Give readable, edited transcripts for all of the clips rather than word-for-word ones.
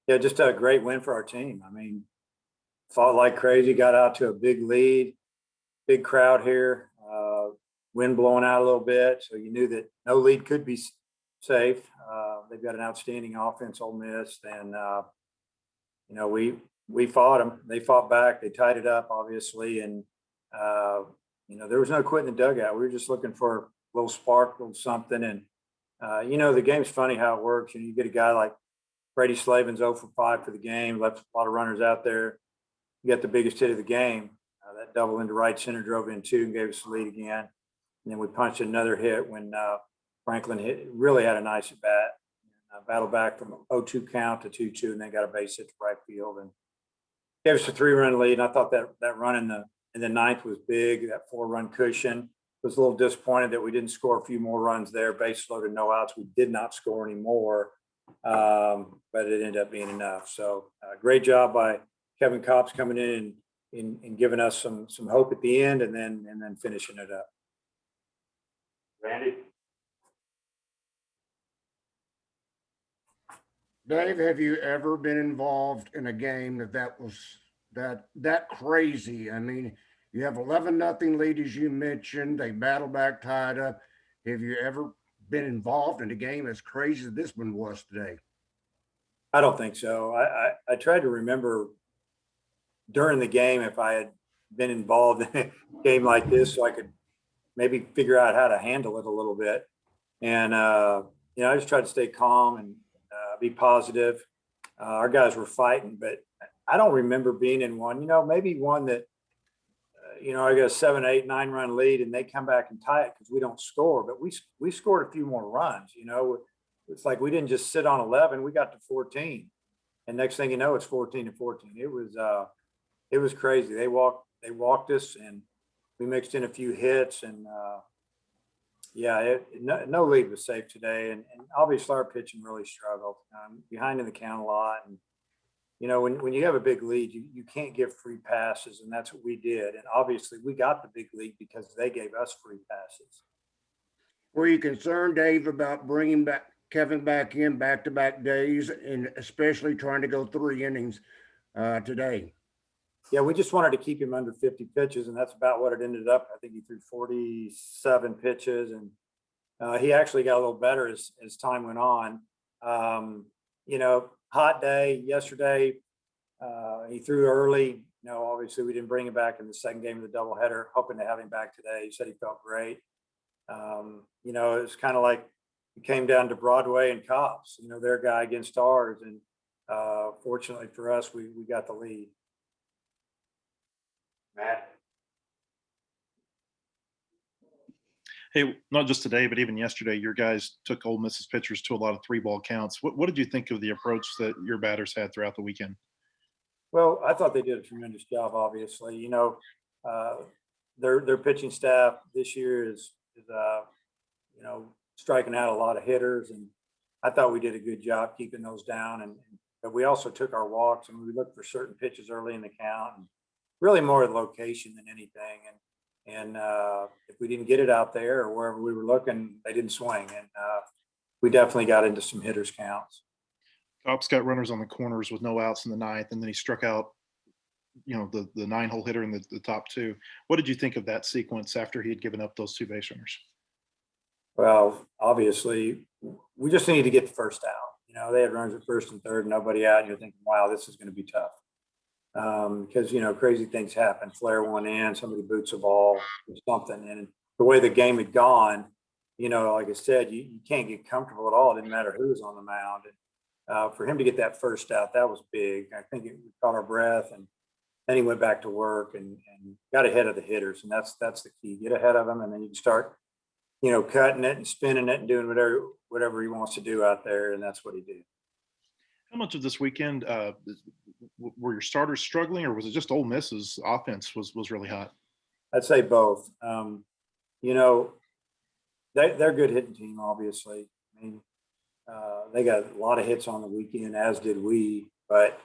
Yeah, just a great win for our team. I mean, fought like crazy, got out to a big lead, big crowd here, wind blowing out a little bit. So you knew that no lead could be safe. They've got an outstanding offense, Ole Miss. And, we fought them. They fought back. They tied it up, obviously. And, there was no quitting the dugout. We were just looking for a little spark, a little something. And, the game's funny how it works. You get a guy like Brady Slavin's 0 for 5 for the game, left a lot of runners out there. You got the biggest hit of the game. That double into right center drove in 2 and gave us the lead again. And then we punched another hit when Franklin really had a nice at bat. Battled back from 0-2 count to 2-2, and then got a base hit to right field and gave us a 3-run lead. And I thought that run in the ninth was big. That 4-run cushion. Was a little disappointed that we didn't score a few more runs there. Base loaded, no outs. We did not score any more, but it ended up being enough. So great job by Kevin Kopps coming in and giving us some hope at the end, and then finishing it up. Randy. Dave, have you ever been involved in a game that was that crazy? I mean, you have 11-0 lead, as you mentioned. They battle back, tied up. Have you ever been involved in a game as crazy as this one was today? I don't think so. I tried to remember during the game if I had been involved in a game like this, so I could maybe figure out how to handle it a little bit. And I just tried to stay calm and be positive. Our guys were fighting, but I don't remember being in one. Maybe one that I got a 7, 8, 9-run lead, and they come back and tie it because we don't score. But we scored a few more runs. It's like we didn't just sit on 11; we got to 14, and next thing you know, it's 14-14. It was crazy. They walked us, and we mixed in a few hits, and no lead was safe today. And obviously our pitching really struggled. Behind in the count a lot, and when you have a big lead, you can't give free passes, and that's what we did. And obviously we got the big lead because they gave us free passes. Were you concerned, Dave, about bringing Kevin back in back-to-back days, and especially trying to go 3 innings today? Yeah, we just wanted to keep him under 50 pitches, and that's about what it ended up. I think he threw 47 pitches, and he actually got a little better as time went on. Hot day yesterday. He threw early. Obviously we didn't bring him back in the second game of the doubleheader, hoping to have him back today. He said he felt great. It's kind of like it came down to Broadway and Cops, their guy against ours. And fortunately for us, we got the lead. Matt. Hey, not just today, but even yesterday, your guys took Ole Miss's pitchers to a lot of 3-ball counts. What did you think of the approach that your batters had throughout the weekend? Well, I thought they did a tremendous job. Obviously, their pitching staff this year is striking out a lot of hitters, and I thought we did a good job keeping those down. But we also took our walks, and we looked for certain pitches early in the count, and really more location than anything. And if we didn't get it out there or wherever we were looking, they didn't swing. And we definitely got into some hitters counts. Kopps got runners on the corners with no outs in the ninth, and then he struck out, the 9-hole hitter in the top 2. What did you think of that sequence after he had given up those 2 base runners? Well, obviously, we just needed to get the first out. They had runners at first and third, nobody out, and you're thinking, wow, this is going to be tough. Because crazy things happen. Flare one in, somebody boots a ball or something, and the way the game had gone, like I said, you can't get comfortable at all. It didn't matter who was on the mound. And for him to get that first out, that was big. I think we caught our breath, and then he went back to work and got ahead of the hitters, and that's the key. Get ahead of them, and then you can start, cutting it and spinning it and doing whatever he wants to do out there, and that's what he did. How much of this weekend were your starters struggling, or was it just Ole Miss's offense was really hot? I'd say both. They're a good hitting team, obviously. I mean, they got a lot of hits on the weekend, as did we. But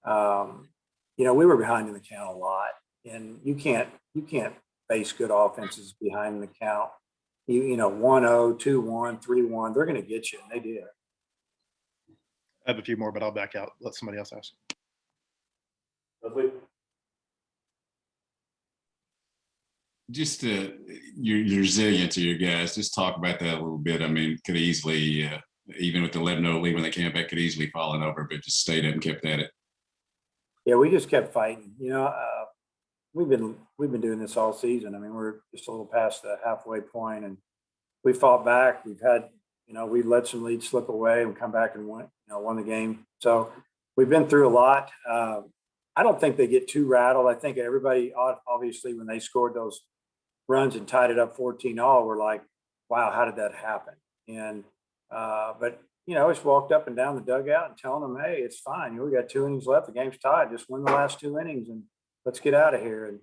we were behind in the count a lot, and you can't face good offenses behind in the count. 1-0, 2-1, 3-1. They're going to get you, and they did. I have a few more, but I'll back out. Let somebody else ask. Just your resilience of your guys. Just talk about that a little bit. I mean, could easily, even with the 11-0 lead when they came back, could easily fallen over, but just stayed up and kept at it. Yeah, we just kept fighting. We've been doing this all season. I mean, we're just a little past the halfway point, and we fought back. We've had, we let some leads slip away and come back and won the game. So we've been through a lot. I don't think they get too rattled. I think everybody, obviously, when they scored those runs and tied it up 14-all, we're like, wow, how did that happen? And but just walked up and down the dugout and telling them, hey, it's fine. We got 2 innings left. The game's tied. Just win the last 2 innings and let's get out of here. And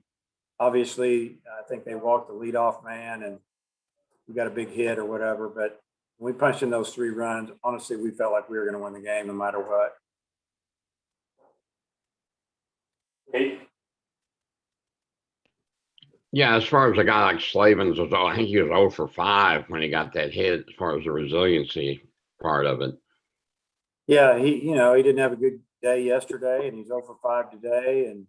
obviously, I think they walked the leadoff man and we got a big hit or whatever. But when we punched in those 3 runs, honestly, we felt like we were going to win the game no matter what. Yeah, as far as a guy like Slavens was, I think he was 0 for 5 when he got that hit. As far as the resiliency part of it. Yeah, he didn't have a good day yesterday, and he's 0 for 5 today, and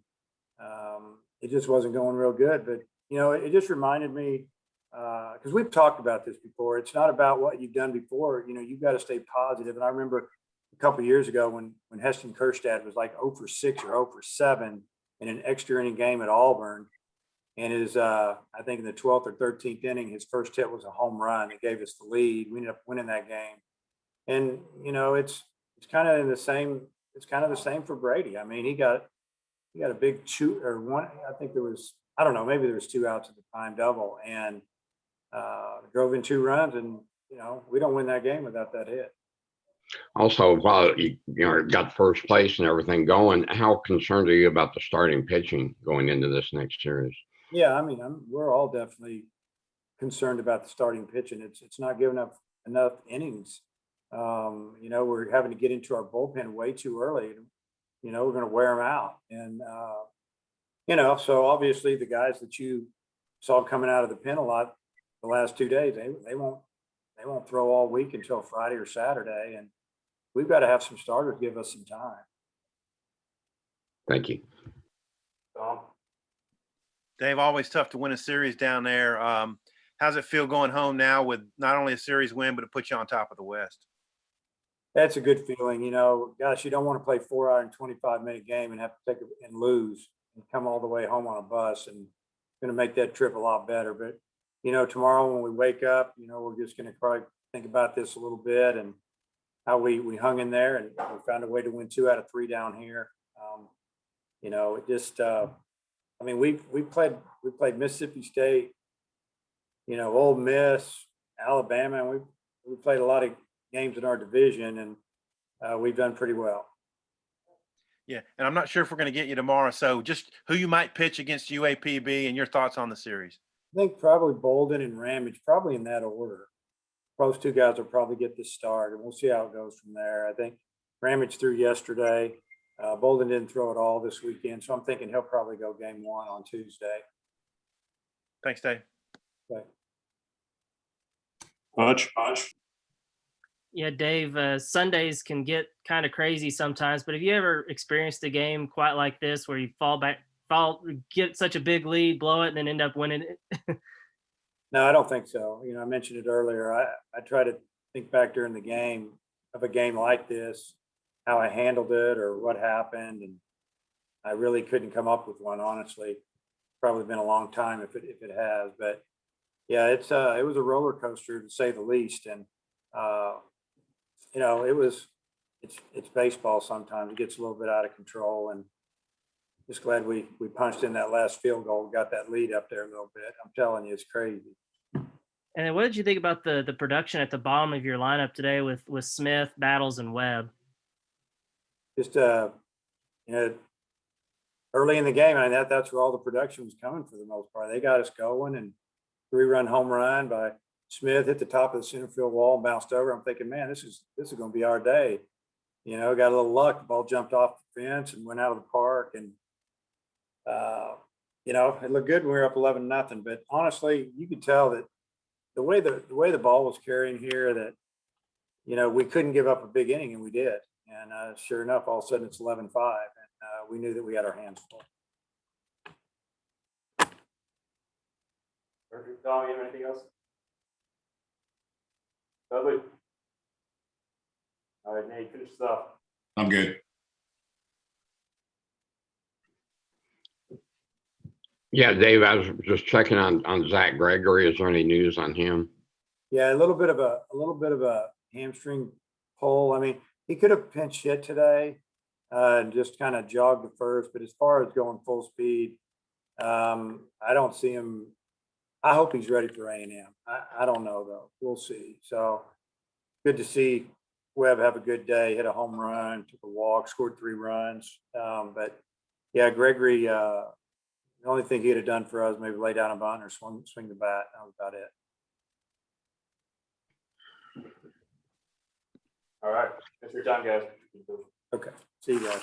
it just wasn't going real good. But it just reminded me because we've talked about this before. It's not about what you've done before. You've got to stay positive. And I remember a couple of years ago when Heston Kjerstad was like 0 for 6 or 0 for 7 in an extra inning game at Auburn. And his, I think in the 12th or 13th inning, his first hit was a home run that gave us the lead. We ended up winning that game. And it's kind of the same. It's kind of the same for Brady. I mean, he got a big shoot or one. I think there was, I don't know, maybe there was 2 outs at the time, double, and drove in 2 runs. And we don't win that game without that hit. Also, while you got first place and everything going, how concerned are you about the starting pitching going into this next series? Yeah, I mean, we're all definitely concerned about the starting pitching. It's not giving up enough innings. We're having to get into our bullpen way too early. We're going to wear them out, and so obviously the guys that you saw coming out of the pen a lot the last 2 days, they won't throw all week until Friday or Saturday, and we've got to have some starters give us some time. Thank you. Dave, always tough to win a series down there. How's it feel going home now with not only a series win, but it puts you on top of the West? That's a good feeling. Gosh, you don't want to play 4-hour and 25-minute game and have to take it and lose and come all the way home on a bus, and going to make that trip a lot better. But, tomorrow when we wake up, we're just going to probably think about this a little bit and how we hung in there, and we found a way to win 2 out of 3 down here. It just, I mean, we played Mississippi State, Ole Miss, Alabama, and we played a lot of games in our division, and we've done pretty well. Yeah, and I'm not sure if we're going to get you tomorrow. So just who you might pitch against UAPB and your thoughts on the series. I think probably Bolden and Ramage, probably in that order. Those 2 guys will probably get the start, and we'll see how it goes from there. I think Ramage threw yesterday. Bolden didn't throw at all this weekend, so I'm thinking he'll probably go game 1 on Tuesday. Thanks, Dave. Okay. Hodge. Yeah, Dave, Sundays can get kind of crazy sometimes, but have you ever experienced a game quite like this where you get such a big lead, blow it, and then end up winning it? No, I don't think so. I mentioned it earlier. I try to think back during the game of a game like this, how I handled it or what happened, and I really couldn't come up with one, honestly. Probably been a long time if it has, but yeah, it was a roller coaster to say the least, and it's baseball. Sometimes it gets a little bit out of control, and just glad we punched in that last field goal, got that lead up there a little bit. I'm telling you, it's crazy. And then what did you think about the production at the bottom of your lineup today with Smith, Battles, and Webb? Just early in the game, I mean, that's where all the production was coming for the most part. They got us going, and 3-run home run by Smith hit the top of the center field wall and bounced over. I'm thinking, man, this is going to be our day. Got a little luck. The ball jumped off the fence and went out of the park, and it looked good when we were up 11-0. But honestly, you could tell that the way the ball was carrying here, that we couldn't give up a big inning, and we did. And sure enough, all of a sudden it's 11-5, and we knew that we had our hands full. Perfect. Tom, you have anything else? Dudley? All right, Nate, finish this off. I'm good. Yeah, Dave, I was just checking on Zach Gregory. Is there any news on him? Yeah, a little bit of a hamstring pull. I mean, he could have pinch hit today and just kind of jogged the first, but as far as going full speed, I don't see him. I hope he's ready for A&M. I don't know though. We'll see. So good to see Webb have a good day, hit a home run, took a walk, scored 3 runs. But yeah, Gregory, the only thing he'd have done for us, maybe lay down a bunt or swing the bat. That was about it. All right. Thanks for your time, guys. Okay. See you guys.